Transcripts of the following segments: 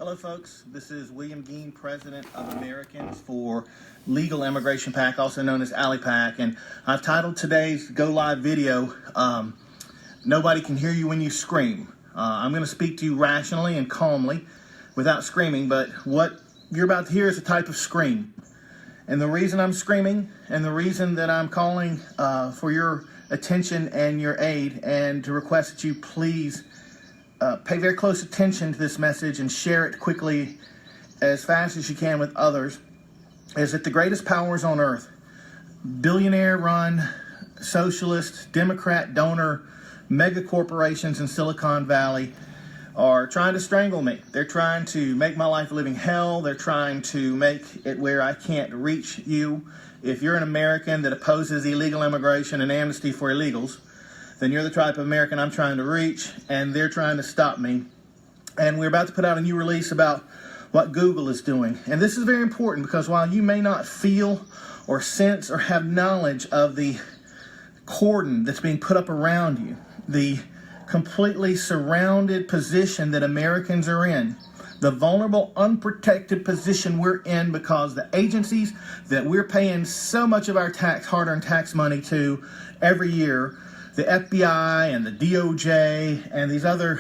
Hello folks, this is William Geen, President of Americans for Legal Immigration PAC, also known as ALIPAC, and I've titled today's Go Live video, Nobody Can Hear You When You Scream. I'm going to speak to you rationally and calmly without screaming, but what you're about to hear is a type of scream. And the reason I'm screaming and the reason that I'm calling for your attention and your aid and to request that you please pay very close attention to this message and share it quickly as fast as you can with others is that the greatest powers on earth, billionaire-run, socialist, Democrat donor, mega corporations in Silicon Valley are trying to strangle me. They're trying to make my life a living hell. They're trying to make it where I can't reach you. If you're an American that opposes illegal immigration and amnesty for illegals, then you're the type of American I'm trying to reach, and they're trying to stop me. And we're about to put out a new release about what Google is doing. And this is very important because while you may not feel or sense or have knowledge of the cordon that's being put up around you, the completely surrounded position that Americans are in, the vulnerable, unprotected position we're in because the agencies that we're paying so much of our hard-earned tax money to every year, the FBI and the DOJ and these other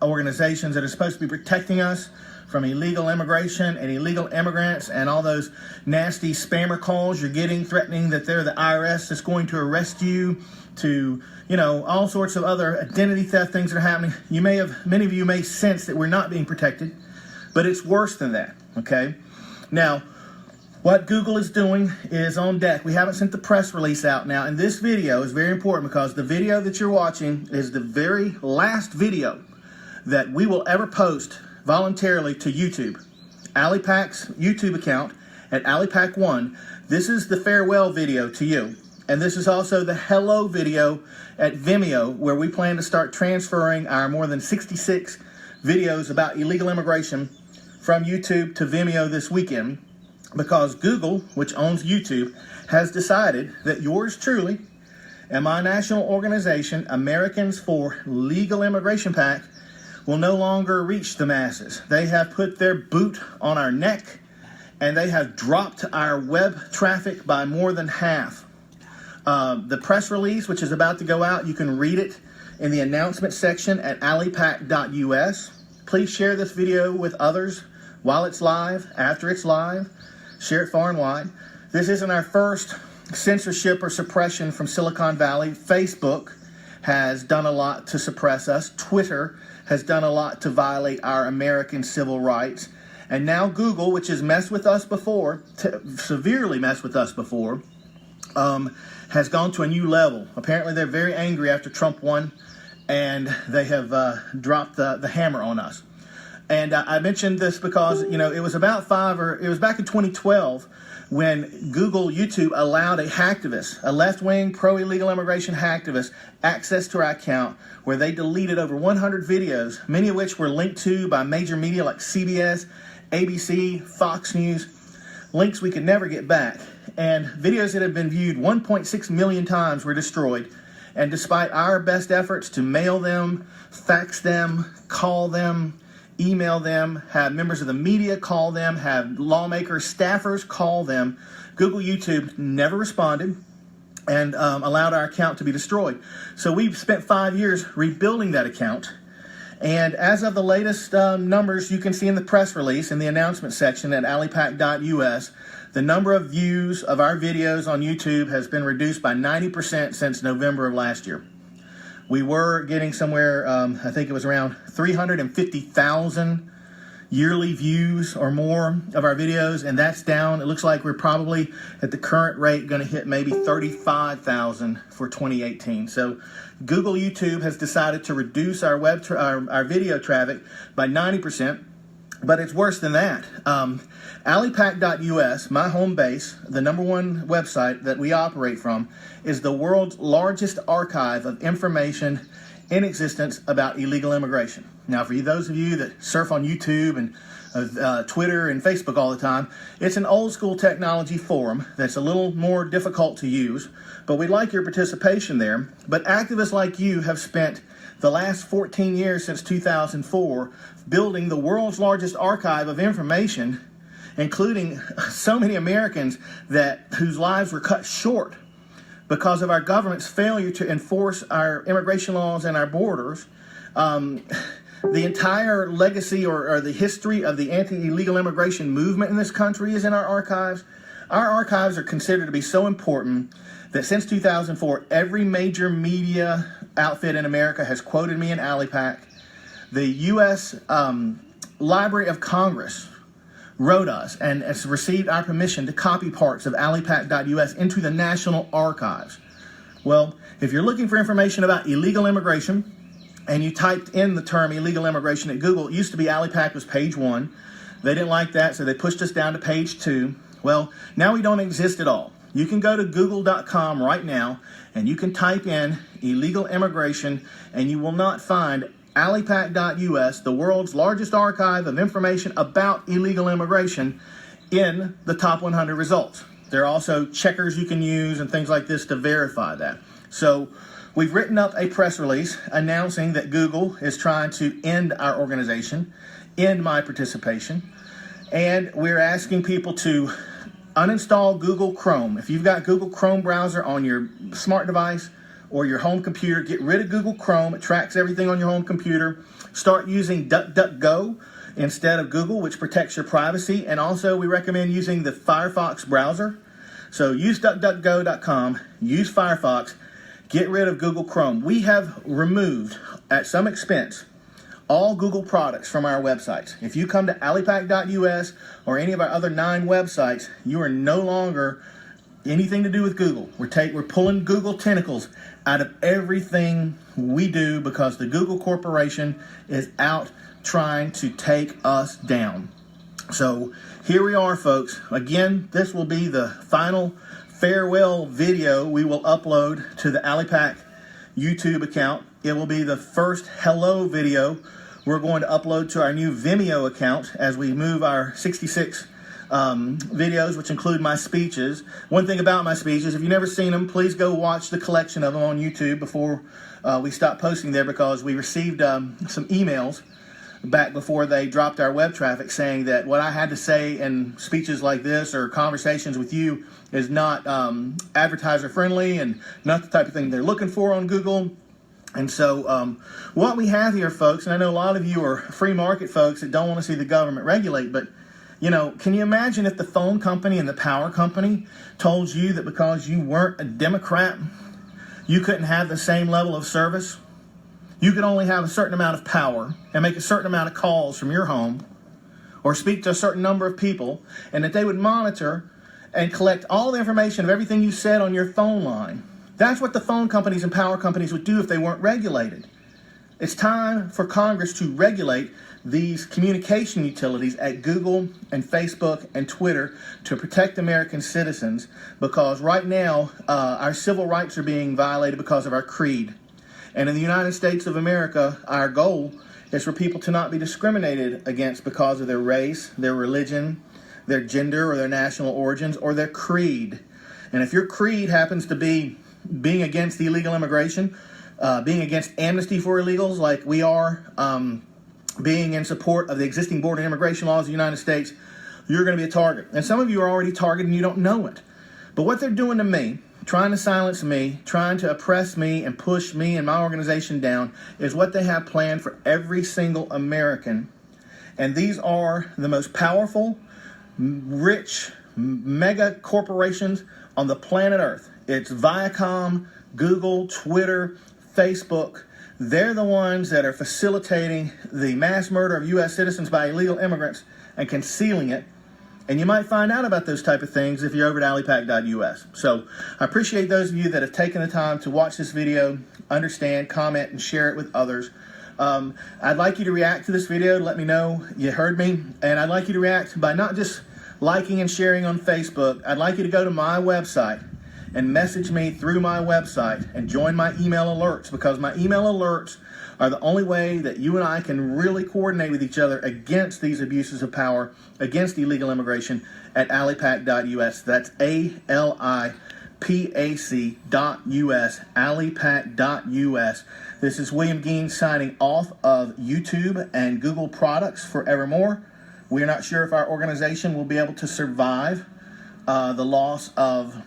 organizations that are supposed to be protecting us from illegal immigration and illegal immigrants and all those nasty spammer calls you're getting threatening that they're the IRS that's going to arrest you, to, you know, all sorts of other identity theft things that are happening. Many of you may sense that we're not being protected, but it's worse than that, okay? Now, what Google is doing is on deck. We haven't sent the press release out now, and this video is very important because the video that you're watching is the very last video that we will ever post voluntarily to YouTube. ALIPAC's YouTube account at ALIPAC1. This is the farewell video to you. And this is also the hello video at Vimeo, where we plan to start transferring our more than 66 videos about illegal immigration from YouTube to Vimeo this weekend, because Google, which owns YouTube, has decided that yours truly and my national organization, Americans for Legal Immigration PAC, will no longer reach the masses. They have put their boot on our neck, and they have dropped our web traffic by more than half. The press release, which is about to go out, you can read it in the announcement section at alipac.us. Please share this video with others while it's live, after it's live. Share it far and wide. This isn't our first censorship or suppression from Silicon Valley. Facebook has done a lot to suppress us. Twitter has done a lot to violate our American civil rights. And now Google, which has messed with us before, severely messed with us before, has gone to a new level. Apparently they're very angry after Trump won, and they have dropped the hammer on us. And I mentioned this because, you know, it was back in 2012 when Google YouTube allowed a hacktivist, a left-wing pro-illegal immigration hacktivist, access to our account, where they deleted over 100 videos, many of which were linked to by major media like CBS, ABC, Fox News, links we could never get back. And videos that have been viewed 1.6 million times were destroyed. And despite our best efforts to mail them, fax them, call them, email them, have members of the media call them, have lawmakers, staffers call them, Google YouTube never responded and allowed our account to be destroyed. So we've spent 5 years rebuilding that account. And as of the latest numbers you can see in the press release in the announcement section at alipac.us, the number of views of our videos on YouTube has been reduced by 90% since November of last year. We were getting somewhere, I think it was around 350,000 yearly views or more of our videos, and that's down. It looks like we're probably, at the current rate, going to hit maybe 35,000 for 2018. So Google YouTube has decided to reduce our video traffic by 90%, but it's worse than that. ALIPAC.us, my home base, the #1 website that we operate from, is the world's largest archive of information in existence about illegal immigration. Now, for those of you that surf on YouTube and Twitter and Facebook all the time, it's an old school technology forum that's a little more difficult to use, but we'd like your participation there. But activists like you have spent the last 14 years since 2004, building the world's largest archive of information, including so many Americans whose lives were cut short because of our government's failure to enforce our immigration laws and our borders. The entire legacy or the history of the anti-illegal immigration movement in this country is in our archives. Our archives are considered to be so important that since 2004, every major media outfit in America has quoted me in ALIPAC. The U.S. Library of Congress wrote us and has received our permission to copy parts of alipac.us into the National Archives. Well, if you're looking for information about illegal immigration and you typed in the term illegal immigration at Google, it used to be ALIPAC was page 1. They didn't like that, so they pushed us down to page 2. Well, now we don't exist at all. You can go to google.com right now and you can type in illegal immigration and you will not find alipac.us, the world's largest archive of information about illegal immigration, in the top 100 results. There are also checkers you can use and things like this to verify that. So we've written up a press release announcing that Google is trying to end our organization, end my participation, and we're asking people to uninstall Google Chrome. If you've got Google Chrome browser on your smart device or your home computer, get rid of Google Chrome. It tracks everything on your home computer. Start using DuckDuckGo instead of Google, which protects your privacy. And also, we recommend using the Firefox browser. So use DuckDuckGo.com, use Firefox, get rid of Google Chrome. We have removed, at some expense, all Google products from our websites. If you come to alipac.us or any of our other 9 websites, you are no longer anything to do with Google. We're pulling Google tentacles out of everything we do because the Google Corporation is out trying to take us down. So here we are, folks. Again, this will be the final farewell video we will upload to the ALIPAC YouTube account. It will be the first hello video we're going to upload to our new Vimeo account as we move our 66 videos, which include my speeches. One thing about my speeches, if you've never seen them, please go watch the collection of them on YouTube before we stop posting there, because we received some emails back before they dropped our web traffic saying that what I had to say in speeches like this or conversations with you is not advertiser friendly and not the type of thing they're looking for on Google. And so what we have here, folks, and I know a lot of you are free market folks that don't want to see the government regulate, but you know, can you imagine if the phone company and the power company told you that because you weren't a Democrat, you couldn't have the same level of service? You could only have a certain amount of power and make a certain amount of calls from your home or speak to a certain number of people, and that they would monitor and collect all the information of everything you said on your phone line. That's what the phone companies and power companies would do if they weren't regulated. It's time for Congress to regulate these communication utilities at Google and Facebook and Twitter to protect American citizens, because right now our civil rights are being violated because of our creed. And in the United States of America, our goal is for people to not be discriminated against because of their race, their religion, their gender, or their national origins, or their creed. And if your creed happens to be being against the illegal immigration, being against amnesty for illegals like we are, being in support of the existing border and immigration laws of the United States, you're going to be a target. And some of you are already targeted and you don't know it. But what they're doing to me, trying to silence me, trying to oppress me and push me and my organization down, is what they have planned for every single American. And these are the most powerful, rich, mega corporations on the planet Earth. It's Viacom, Google, Twitter, Facebook. They're the ones that are facilitating the mass murder of U.S. citizens by illegal immigrants and concealing it. And you might find out about those type of things if you're over at alipac.us. So I appreciate those of you that have taken the time to watch this video, understand, comment, and share it with others. I'd like you to react to this video to let me know you heard me. And I'd like you to react by not just liking and sharing on Facebook. I'd like you to go to my website and message me through my website and join my email alerts, because my email alerts are the only way that you and I can really coordinate with each other against these abuses of power, against illegal immigration at alipac.us. That's alipac.us. alipac.us. This is William Geen signing off of YouTube and Google products forevermore. We are not sure if our organization will be able to survive the loss of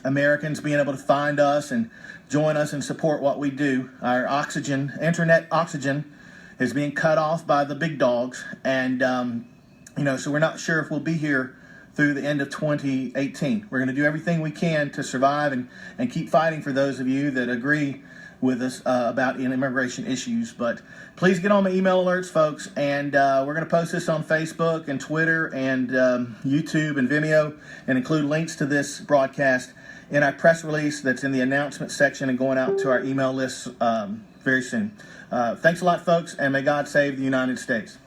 Americans being able to find us and join us and support what we do. Our internet oxygen is being cut off by the big dogs, and so we're not sure if we'll be here through the end of 2018. We're going to do everything we can to survive and keep fighting for those of you that agree with us about immigration issues. But please get on my email alerts, folks, and we're going to post this on Facebook and Twitter and YouTube and Vimeo, and include links to this broadcast in our press release that's in the announcement section and going out to our email list very soon. Thanks a lot, folks, and may God save the United States.